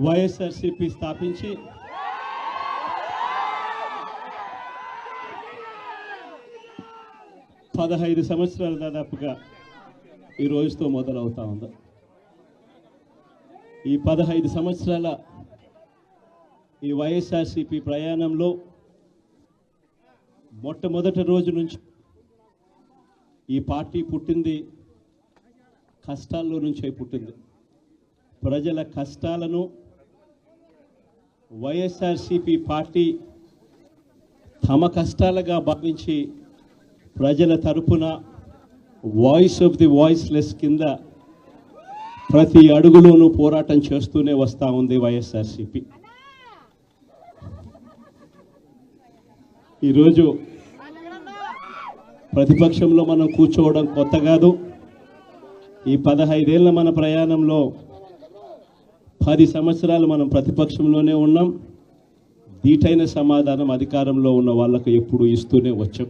వైఎస్ఆర్సీపీ స్థాపించి పదహైదు సంవత్సరాలు దాదాపుగా ఈ రోజుతో మొదలవుతా ఉంది. ఈ 15 సంవత్సరాల ఈ వైఎస్ఆర్సీపీ ప్రయాణంలో మొట్టమొదటి రోజు నుంచి ఈ పార్టీ పుట్టింది కష్టాల్లో నుంచే పుట్టింది. ప్రజల కష్టాలను వైఎస్ఆర్సీపీ పార్టీ తమ కష్టాలుగా భావించి ప్రజల తరపున వాయిస్ ఆఫ్ ది వాయిస్లెస్ కింద ప్రతి అడుగులోనూ పోరాటం చేస్తూనే వస్తూ ఉంది వైఎస్ఆర్సీపీ. ఈరోజు ప్రతిపక్షంలో మనం కూర్చోవడం కొత్త కాదు. ఈ 15 ఏళ్ల మన ప్రయాణంలో 10 సంవత్సరాలు మనం ప్రతిపక్షంలోనే ఉన్నాం. దీటైన సమాధానం అధికారంలో ఉన్న వాళ్ళకు ఎప్పుడు ఇస్తూనే వచ్చాం.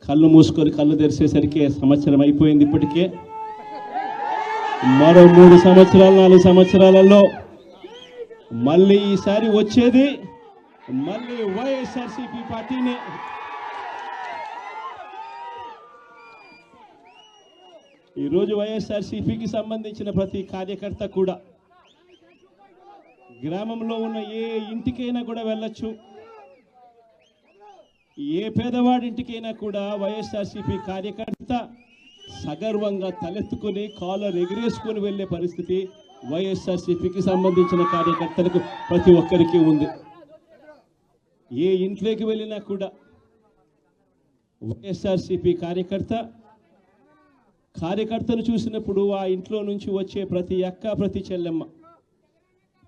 కళ్ళు మూసుకొని కళ్ళు తెరిచేసరికి సంవత్సరం అయిపోయింది. ఇప్పటికే మరో 3 సంవత్సరాలు 4 సంవత్సరాలలో మళ్ళీ ఈసారి వచ్చేది మళ్ళీ వైఎస్ఆర్సీపీ పార్టీనే. ఈరోజు వైఎస్ఆర్సీపీకి సంబంధించిన ప్రతి కార్యకర్త కూడా గ్రామంలో ఉన్న ఏ ఇంటికైనా కూడా వెళ్ళొచ్చు. ఏ పేదవాడింటికైనా కూడా వైఎస్ఆర్సీపీ కార్యకర్త సగర్వంగా తలెత్తుకుని కాలర్ ఎగిరేసుకొని వెళ్ళే పరిస్థితి వైఎస్ఆర్సీపీకి సంబంధించిన కార్యకర్తలకు ప్రతి ఒక్కరికి ఉంది. ఏ ఇంట్లోకి వెళ్ళినా కూడా వైఎస్ఆర్సీపీ కార్యకర్తను చూసినప్పుడు ఆ ఇంట్లో నుంచి వచ్చే ప్రతి అక్క, ప్రతి చెల్లెమ్మ,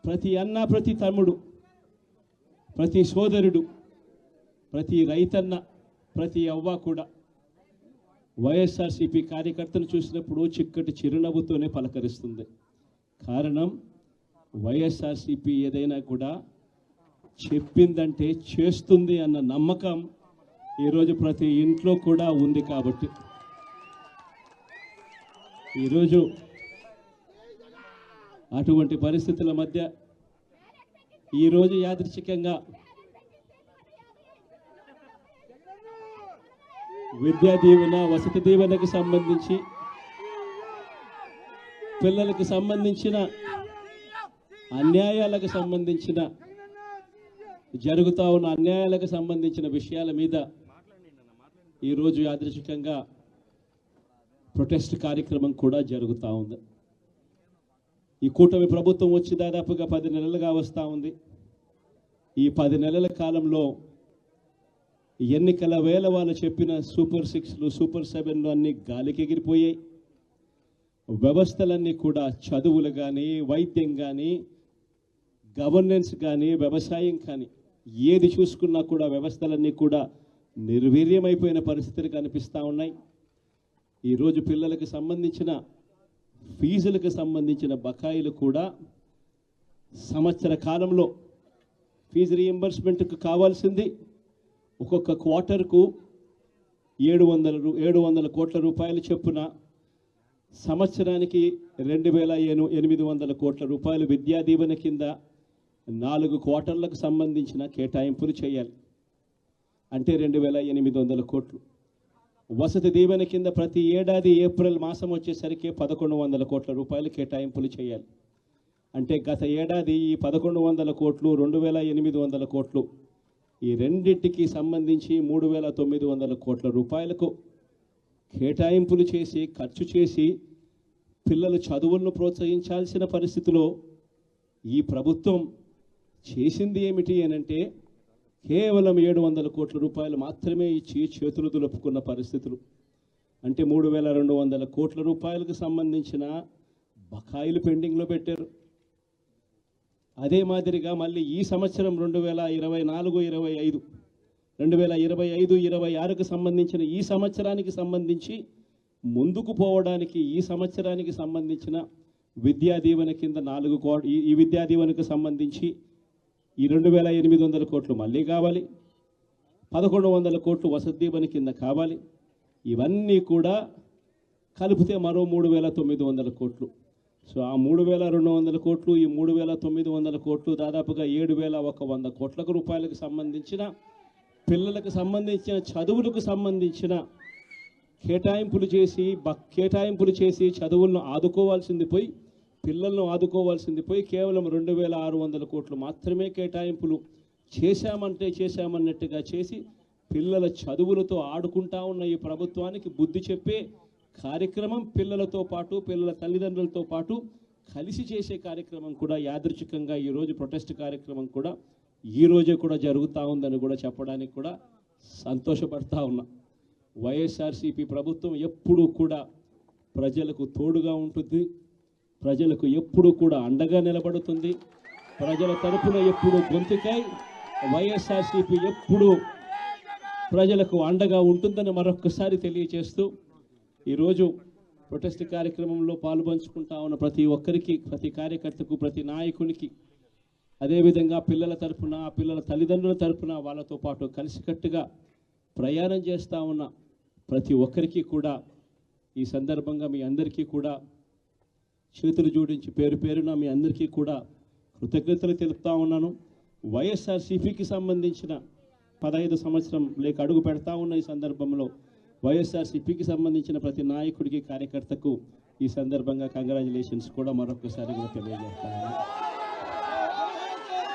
ప్రతి అన్న, ప్రతి తమ్ముడు, ప్రతి సోదరుడు, ప్రతి రైతన్న, ప్రతి అవ్వ కూడా వైఎస్ఆర్సీపీ కార్యకర్తను చూసినప్పుడు చిక్కటి చిరునవ్వుతోనే పలకరిస్తుంది. కారణం వైఎస్ఆర్సీపీ ఏదైనా కూడా చెప్పిందంటే చేస్తుంది అన్న నమ్మకం ఈరోజు ప్రతి ఇంట్లో కూడా ఉంది. కాబట్టి ఈరోజు అటువంటి పరిస్థితుల మధ్య ఈరోజు యాదృచ్ఛికంగా విద్యా దీవెన, వసతి దీవెనకు సంబంధించి పిల్లలకు సంబంధించిన అన్యాయాలకు సంబంధించిన జరుగుతూ ఉన్న అన్యాయాలకు సంబంధించిన విషయాల మీద ఈరోజు యాదృచ్ఛికంగా ప్రొటెస్ట్ కార్యక్రమం కూడా జరుగుతూ ఉంది. ఈ కూటమి ప్రభుత్వం వచ్చి దాదాపుగా 10 నెలలుగా వస్తూ ఉంది. ఈ 10 నెలల కాలంలో ఎన్నికల వేళ వాళ్ళు చెప్పిన సూపర్ 6లు, సూపర్ 7లు అన్నీ గాలికి ఎగిరిపోయాయి. వ్యవస్థలన్నీ కూడా చదువులు కానీ, వైద్యం కానీ, గవర్నెన్స్ కానీ, వ్యవసాయం కానీ ఏది చూసుకున్నా కూడా వ్యవస్థలన్నీ కూడా నిర్వీర్యమైపోయిన పరిస్థితులు కనిపిస్తూ ఉన్నాయి. ఈరోజు పిల్లలకు సంబంధించిన ఫీజులకు సంబంధించిన బకాయిలు కూడా సంవత్సర కాలంలో ఫీజు రీఎంబర్స్మెంట్కు కావాల్సింది ఒక్కొక్క క్వార్టర్కు 700 కోట్ల రూపాయలు చొప్పున సంవత్సరానికి 2800 కోట్ల రూపాయలు విద్యా దీవెన కింద 4 క్వార్టర్లకు సంబంధించిన కేటాయింపులు చేయాలి. అంటే 2800 కోట్లు. వసతి దీవెన కింద ప్రతి ఏడాది ఏప్రిల్ మాసం వచ్చేసరికి 1100 కోట్ల రూపాయలు కేటాయింపులు చేయాలి. అంటే గత ఏడాది ఈ 1100 కోట్లు, 2800 కోట్లు, ఈ రెండింటికి సంబంధించి 3900 కోట్ల రూపాయలకు కేటాయింపులు చేసి ఖర్చు చేసి పిల్లల చదువులను ప్రోత్సహించాల్సిన పరిస్థితిలో ఈ ప్రభుత్వం చేసింది ఏమిటి అనంటే కేవలం 700 కోట్ల రూపాయలు మాత్రమే ఇచ్చి చేతులు దులుపుకున్న పరిస్థితులు. అంటే 3200 కోట్ల రూపాయలకు సంబంధించిన బకాయిలు పెండింగ్లో పెట్టారు. అదే మాదిరిగా మళ్ళీ ఈ సంవత్సరం 2025-26కు సంబంధించిన ఈ సంవత్సరానికి సంబంధించి ముందుకు పోవడానికి ఈ సంవత్సరానికి సంబంధించిన విద్యా దీవెన కింద 4 కోట్లు, ఈ విద్యా దీవెనకు సంబంధించి ఈ 2800 కోట్లు మళ్ళీ కావాలి. 1100 కోట్లు వసతి దీవెన కింద కావాలి. ఇవన్నీ కూడా కలిపితే మరో 3900 కోట్లు. సో ఆ 3,200 కోట్లు, ఈ 3,900 కోట్లు, దాదాపుగా 7,100 కోట్ల రూపాయలకు సంబంధించిన పిల్లలకు సంబంధించిన చదువులకు సంబంధించిన కేటాయింపులు చేసి చదువులను ఆదుకోవాల్సింది పోయి, పిల్లలను ఆదుకోవాల్సింది పోయి కేవలం 2,600 కోట్లు మాత్రమే కేటాయింపులు చేశామన్నట్టుగా చేసి పిల్లల చదువులతో ఆడుకుంటా ఉన్న ఈ ప్రభుత్వానికి బుద్ధి చెప్పే కార్యక్రమం పిల్లలతో పాటు, పిల్లల తల్లిదండ్రులతో పాటు కలిసి చేసే కార్యక్రమం కూడా యాదృచ్ఛికంగా ఈరోజు ప్రొటెస్ట్ కార్యక్రమం కూడా ఈ రోజే కూడా జరుగుతూ ఉందని కూడా చెప్పడానికి కూడా సంతోషపడతా ఉన్నా. వైఎస్ఆర్సీపీ ప్రభుత్వం ఎప్పుడూ కూడా ప్రజలకు తోడుగా ఉంటుంది, ప్రజలకు ఎప్పుడూ కూడా అండగా నిలబడుతుంది, ప్రజల తరపున ఎప్పుడూ గొంతుకై వైఎస్ఆర్సీపీ ఎప్పుడూ ప్రజలకు అండగా ఉంటుందని మరొక్కసారి తెలియజేస్తూ ఈరోజు ప్రొటెస్ట్ కార్యక్రమంలో పాల్పంచుకుంటా ఉన్న ప్రతి ఒక్కరికి, ప్రతి కార్యకర్తకు, ప్రతి నాయకునికి, అదేవిధంగా పిల్లల తరపున, పిల్లల తల్లిదండ్రుల తరపున వాళ్ళతో పాటు కలిసికట్టుగా ప్రయాణం చేస్తూ ఉన్న ప్రతి ఒక్కరికి కూడా ఈ సందర్భంగా మీ అందరికీ కూడా చేతులు జోడించి పేరు పేరున మీ అందరికీ కూడా కృతజ్ఞతలు తెలుపుతా ఉన్నాను. వైఎస్ఆర్సీపీకి సంబంధించిన 15 సంవత్సరం లేక అడుగు పెడతా ఉన్న ఈ సందర్భంలో వైఎస్ఆర్సీపీకి సంబంధించిన ప్రతి నాయకుడికి, కార్యకర్తకు ఈ సందర్భంగా కంగ్రాచులేషన్స్ కూడా మరొకసారి కూడా తెలియజేస్తాను.